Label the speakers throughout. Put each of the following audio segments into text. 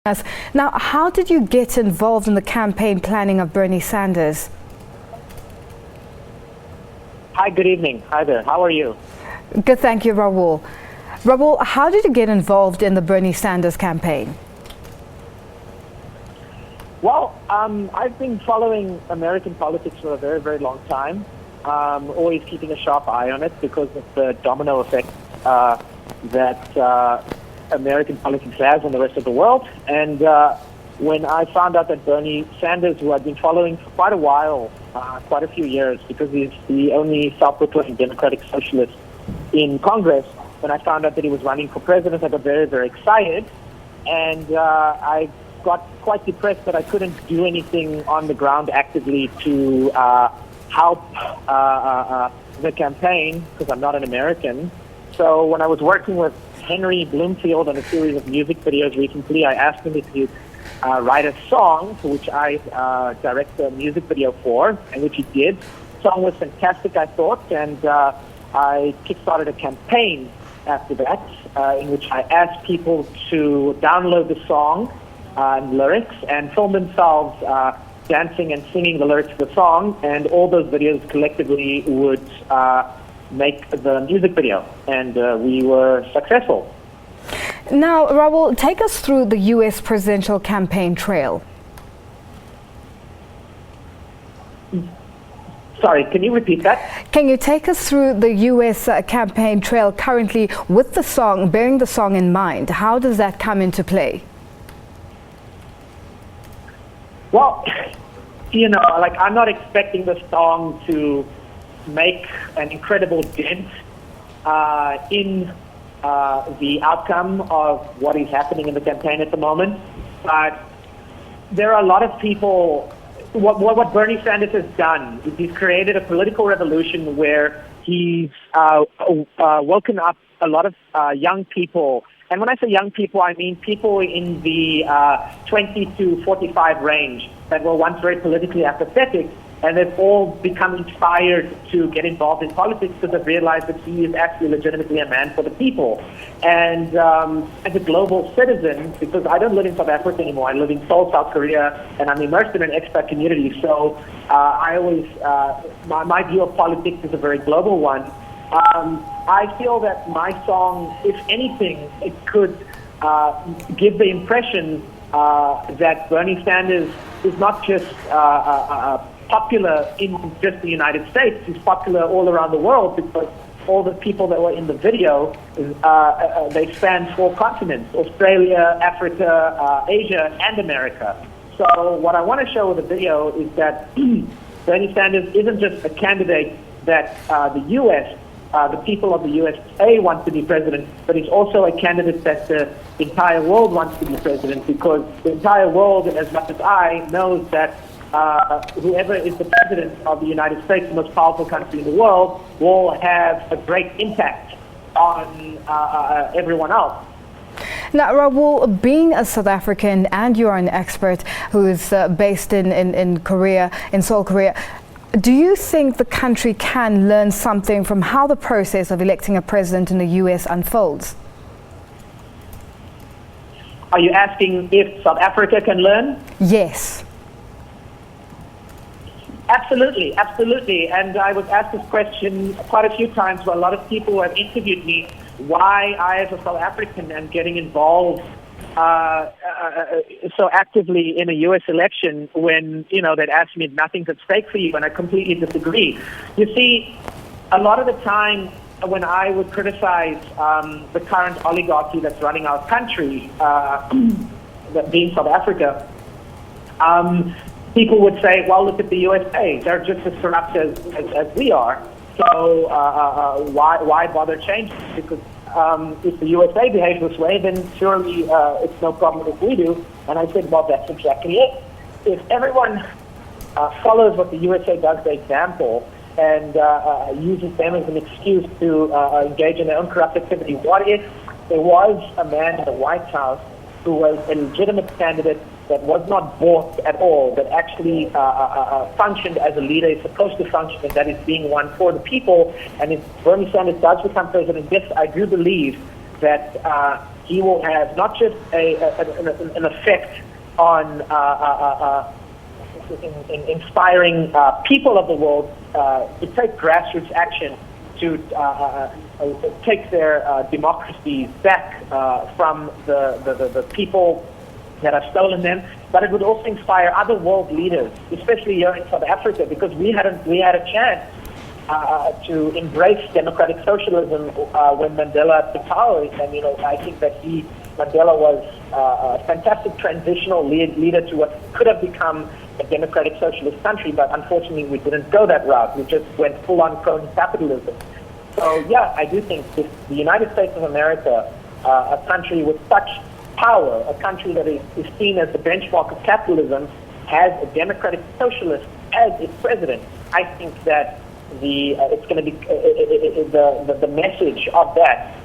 Speaker 1: Yes. Now, how did you get involved in the campaign planning of Bernie Sanders?
Speaker 2: Hi, good evening. Hi there. How are you?
Speaker 1: Good, thank you, Raoul. Raoul, how did you get involved in the Bernie Sanders campaign?
Speaker 2: Well, I've been following American politics for a very, very long time. Always keeping a sharp eye on it because of the domino effect that American politics has on the rest of the world. And when I found out that Bernie Sanders, who I'd been following for quite a while, quite a few years, because he's the only self-proclaimed Democratic Socialist in Congress, when I found out that he was running for president, I got very, very excited. And I got quite depressed that I couldn't do anything on the ground actively to help the campaign, because I'm not an American. So when I was working with Henry Bloomfield on a series of music videos recently, I asked him if he'd write a song, for which I directed a music video for, and which he did. The song was fantastic, I thought, and I kickstarted a campaign after that, in which I asked people to download the song and lyrics and film themselves dancing and singing the lyrics of the song, and all those videos collectively would make the music video, and we were successful.
Speaker 1: Now, Raoul, take us through the U.S. presidential campaign trail.
Speaker 2: Sorry, can you repeat that?
Speaker 1: Can you take us through the U.S. Campaign trail currently with the song, bearing the song in mind? How does that come into play? Well,
Speaker 2: you know, like, I'm not expecting the song to make an incredible dent in the outcome of what is happening in the campaign at the moment. But there are a lot of people. What Bernie Sanders has done is he's created a political revolution where he's woken up a lot of young people. And when I say young people, I mean people in the 20 to 45 range that were once very politically apathetic, and they've all become inspired to get involved in politics because they've realized that he is actually legitimately a man for the people. And as a global citizen, because I don't live in South Africa anymore, I live in Seoul, South Korea, and I'm immersed in an expat community, so I always, my view of politics is a very global one. I feel that my song, if anything, it could give the impression that Bernie Sanders is not just popular in just the United States. He's popular all around the world because all the people that were in the video, they span 4 continents: Australia, Africa, Asia, and America. So what I want to show with the video is that Bernie Sanders isn't just a candidate that the U.S., the people of the USA want to be president, but he's also a candidate that the entire world wants to be president, because the entire world, as much as I, knows that whoever is the president of the United States, the most powerful country in the world, will have a great impact on everyone else.
Speaker 1: Now, Raoul, being a South African and you're an expert who is based in Korea, in Seoul, Korea, do you think the country can learn something from how the process of electing a president in the U.S. unfolds?
Speaker 2: Are you asking if South Africa can learn?
Speaker 1: Yes.
Speaker 2: Absolutely, absolutely. And I was asked this question quite a few times by a lot of people who have interviewed me, why I, as a South African, am getting involved so actively in a U.S. election when, you know, they'd ask me if nothing's at stake for you, and I completely disagree. You see, a lot of the time when I would criticize the current oligarchy that's running our country, that being South Africa, people would say, well, look at the USA. They're just as corrupt as we are. So why bother changing? Because if the USA behaves this way, then surely it's no problem if we do. And I said, well, that's exactly it. If everyone follows what the USA does, the example, and uses them as an excuse to engage in their own corrupt activity, what if there was a man in the White House who was a legitimate candidate that was not bought at all, that actually functioned as a leader is supposed to function, and that is being one for the people? And if Bernie Sanders does become president, yes, I do believe that he will have not just an effect on in inspiring people of the world to take grassroots action to take their democracies back from the people that have stolen them, but it would also inspire other world leaders, especially here in South Africa, because we had a chance to embrace democratic socialism when Mandela took power. And I think that Mandela was a fantastic transitional leader to what could have become a democratic socialist country, but unfortunately we didn't go that route. We just went full-on crony capitalism. So yeah, I do think if the United States of America, a country with such power, a country that is seen as the benchmark of capitalism, has a democratic socialist as its president, I think that it's going to be the message of that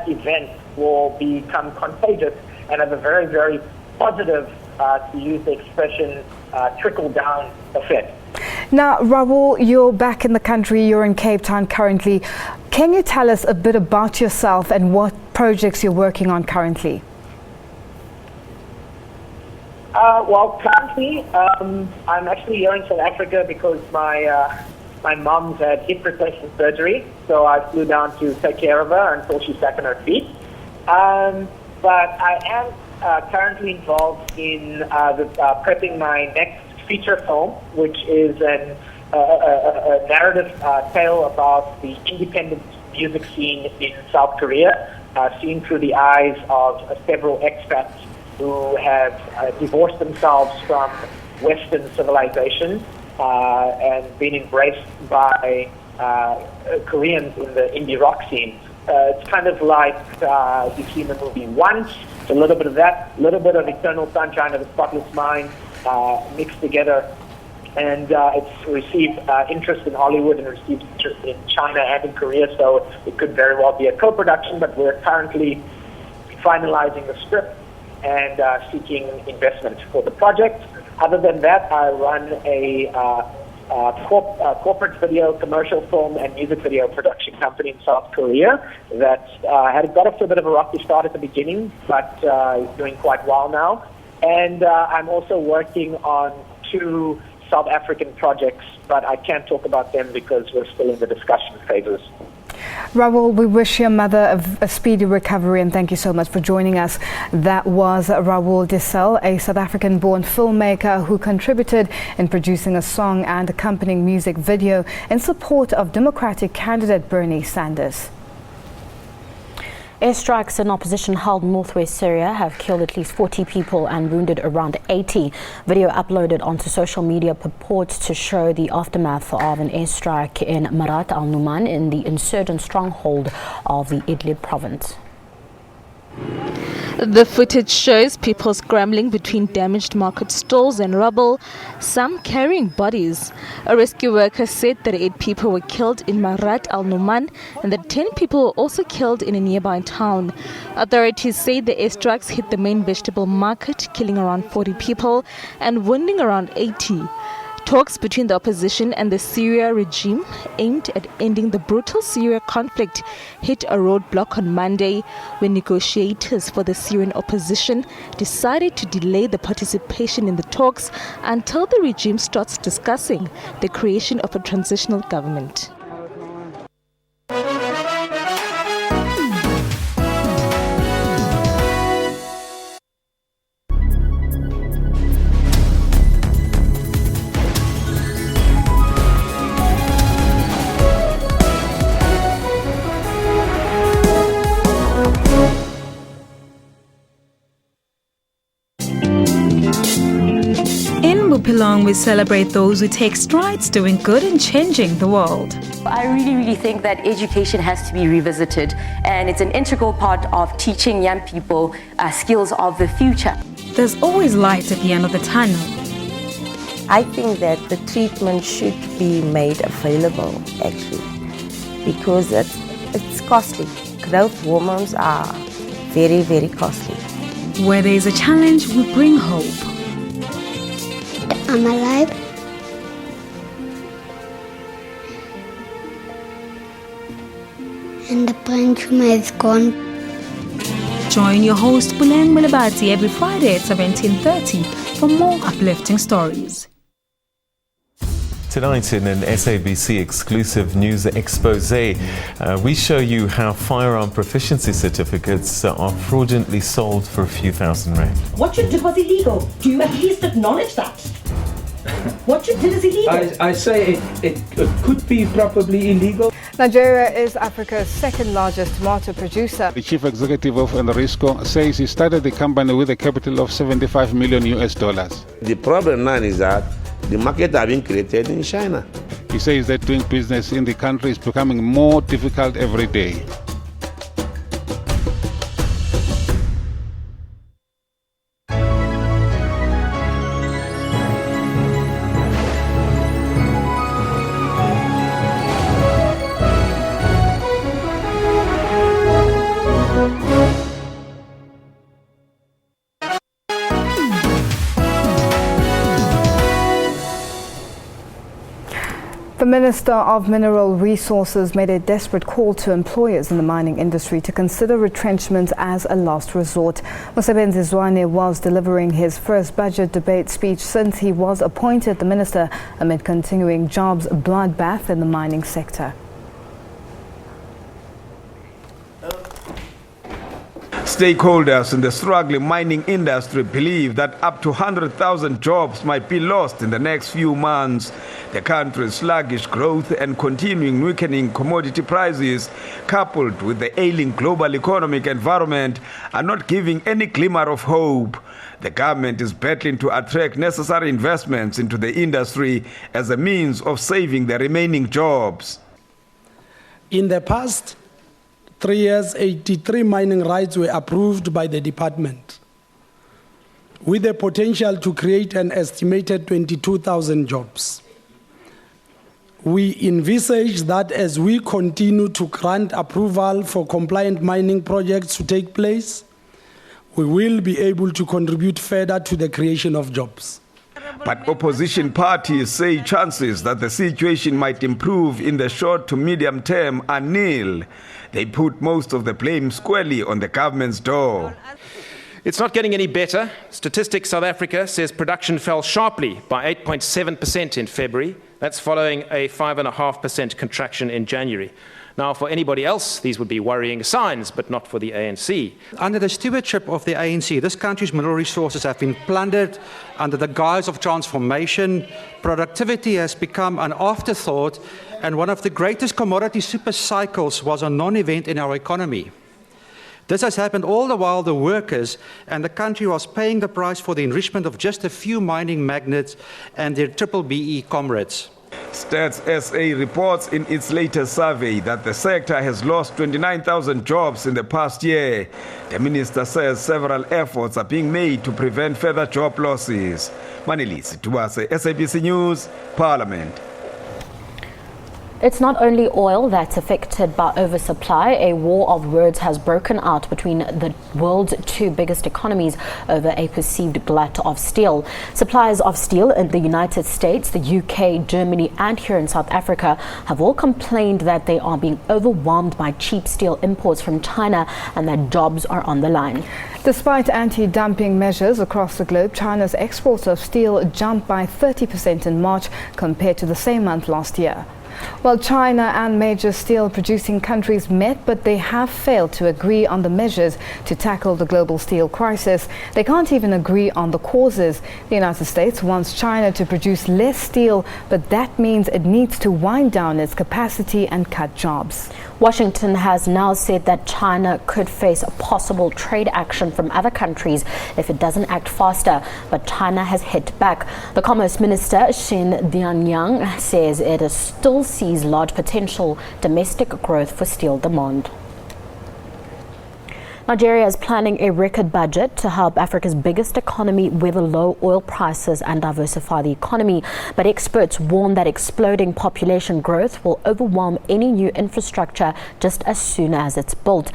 Speaker 2: event will become contagious and have a very, very positive, to use the expression, trickle-down effect.
Speaker 1: Now, Raoul, you're back in the country, you're in Cape Town currently. Can you tell us a bit about yourself and what projects you're working on currently?
Speaker 2: Well, currently, I'm actually here in South Africa because my mom's had hip replacement surgery, so I flew down to take care of her until she's back on her feet. But I am currently involved in prepping my next feature film, which is a narrative tale about the independent music scene in South Korea, seen through the eyes of several expats who have divorced themselves from Western civilization and been embraced by Koreans in the indie rock scene. It's kind of like you've seen the movie Once. It's a little bit of that, a little bit of Eternal Sunshine of the Spotless Mind mixed together. And it's received interest in Hollywood and received interest in China and in Korea, so it could very well be a co-production, but we're currently finalizing the script and seeking investment for the project. Other than that, I run a corporate video, commercial film, and music video production company in South Korea that had got off to a bit of a rocky start at the beginning, but is doing quite well now. And I'm also working on 2 South African projects, but I can't talk about them because we're still in the discussion phases.
Speaker 1: Raoul, we wish your mother a speedy recovery and thank you so much for joining us. That was Raoul Dyssell, a South African-born filmmaker who contributed in producing a song and accompanying music video in support of Democratic candidate Bernie Sanders.
Speaker 3: Airstrikes in opposition-held northwest Syria have killed at least 40 people and wounded around 80. Video uploaded onto social media purports to show the aftermath of an airstrike in Marat al-Numan in the insurgent stronghold of the Idlib province.
Speaker 4: The footage shows people scrambling between damaged market stalls and rubble, some carrying bodies. A rescue worker said that 8 people were killed in Marat al-Numan and that 10 people were also killed in a nearby town. Authorities say the airstrikes hit the main vegetable market, killing around 40 people and wounding around 80. Talks between the opposition and the Syria regime aimed at ending the brutal Syria conflict hit a roadblock on Monday when negotiators for the Syrian opposition decided to delay the participation in the talks until the regime starts discussing the creation of a transitional government.
Speaker 5: We celebrate those who take strides doing good and changing the world.
Speaker 6: I really think that education has to be revisited, and it's an integral part of teaching young people skills of the future.
Speaker 5: There's always light at the end of the tunnel.
Speaker 7: I think that the treatment should be made available, actually, because it's costly. Growth hormones are very costly.
Speaker 5: Where there is a challenge, we bring hope.
Speaker 8: I'm alive. And the brain tumor is gone.
Speaker 5: Join your host Buleng Mulabati every Friday at 17:30 for more uplifting stories.
Speaker 8: Tonight in an SABC exclusive news expose, we show you how firearm proficiency certificates are fraudulently sold for a few thousand rand.
Speaker 9: What you did was illegal. Do you at least acknowledge that? What you did is illegal.
Speaker 10: I say it could be probably illegal.
Speaker 1: Nigeria is Africa's second largest tomato producer.
Speaker 11: The chief executive of Enrisco says he started the company with a capital of $75 million.
Speaker 12: The problem now is that the market has been created in China.
Speaker 11: He says that doing business in the country is becoming more difficult every day.
Speaker 1: The Minister of Mineral Resources made a desperate call to employers in the mining industry to consider retrenchment as a last resort. Mosebenzi Zwane was delivering his first budget debate speech since he was appointed the minister amid continuing jobs bloodbath in the mining sector.
Speaker 13: Stakeholders in the struggling mining industry believe that up to 100,000 jobs might be lost in the next few months. The country's sluggish growth and continuing weakening commodity prices, coupled with the ailing global economic environment, are not giving any glimmer of hope. The government is battling to attract necessary investments into the industry as a means of saving the remaining jobs.
Speaker 14: In the past 3 years, 83 mining rights were approved by the department, with the potential to create an estimated 22,000 jobs. We envisage that as we continue to grant approval for compliant mining projects to take place, we will be able to contribute further to the creation of jobs.
Speaker 13: But opposition parties say chances that the situation might improve in the short to medium term are nil. They put most of the blame squarely on the government's door.
Speaker 15: It's not getting any better. Statistics South Africa says production fell sharply by 8.7% in February. That's following a 5.5% contraction in January. Now, for anybody else, these would be worrying signs, but not for the ANC.
Speaker 16: Under the stewardship of the ANC, this country's mineral resources have been plundered under the guise of transformation. Productivity has become an afterthought, and one of the greatest commodity super cycles was a non-event in our economy. This has happened all the while the workers and the country was paying the price for the enrichment of just a few mining magnates and their BBBE comrades.
Speaker 13: Stats SA reports in its latest survey that the sector has lost 29,000 jobs in the past year. The minister says several efforts are being made to prevent further job losses. Manelisi Tuwase, SABC News, Parliament.
Speaker 3: It's not only oil that's affected by oversupply. A war of words has broken out between the world's two biggest economies over a perceived glut of steel. Suppliers of steel in the United States, the UK, Germany and here in South Africa have all complained that they are being overwhelmed by cheap steel imports from China and that jobs are on the line.
Speaker 1: Despite anti-dumping measures across the globe, China's exports of steel jumped by 30% in March compared to the same month last year. Well, China and major steel-producing countries met, but they have failed to agree on the measures to tackle the global steel crisis. They can't even agree on the causes. The United States wants China to produce less steel, but that means it needs to wind down its capacity and cut jobs.
Speaker 3: Washington has now said that China could face a possible trade action from other countries if it doesn't act faster, but China has hit back. The Commerce Minister, Shin Dianyang, says it still sees large potential domestic growth for steel demand. Nigeria is planning a record budget to help Africa's biggest economy weather low oil prices and diversify the economy. But experts warn that exploding population growth will overwhelm any new infrastructure just as soon as it's built.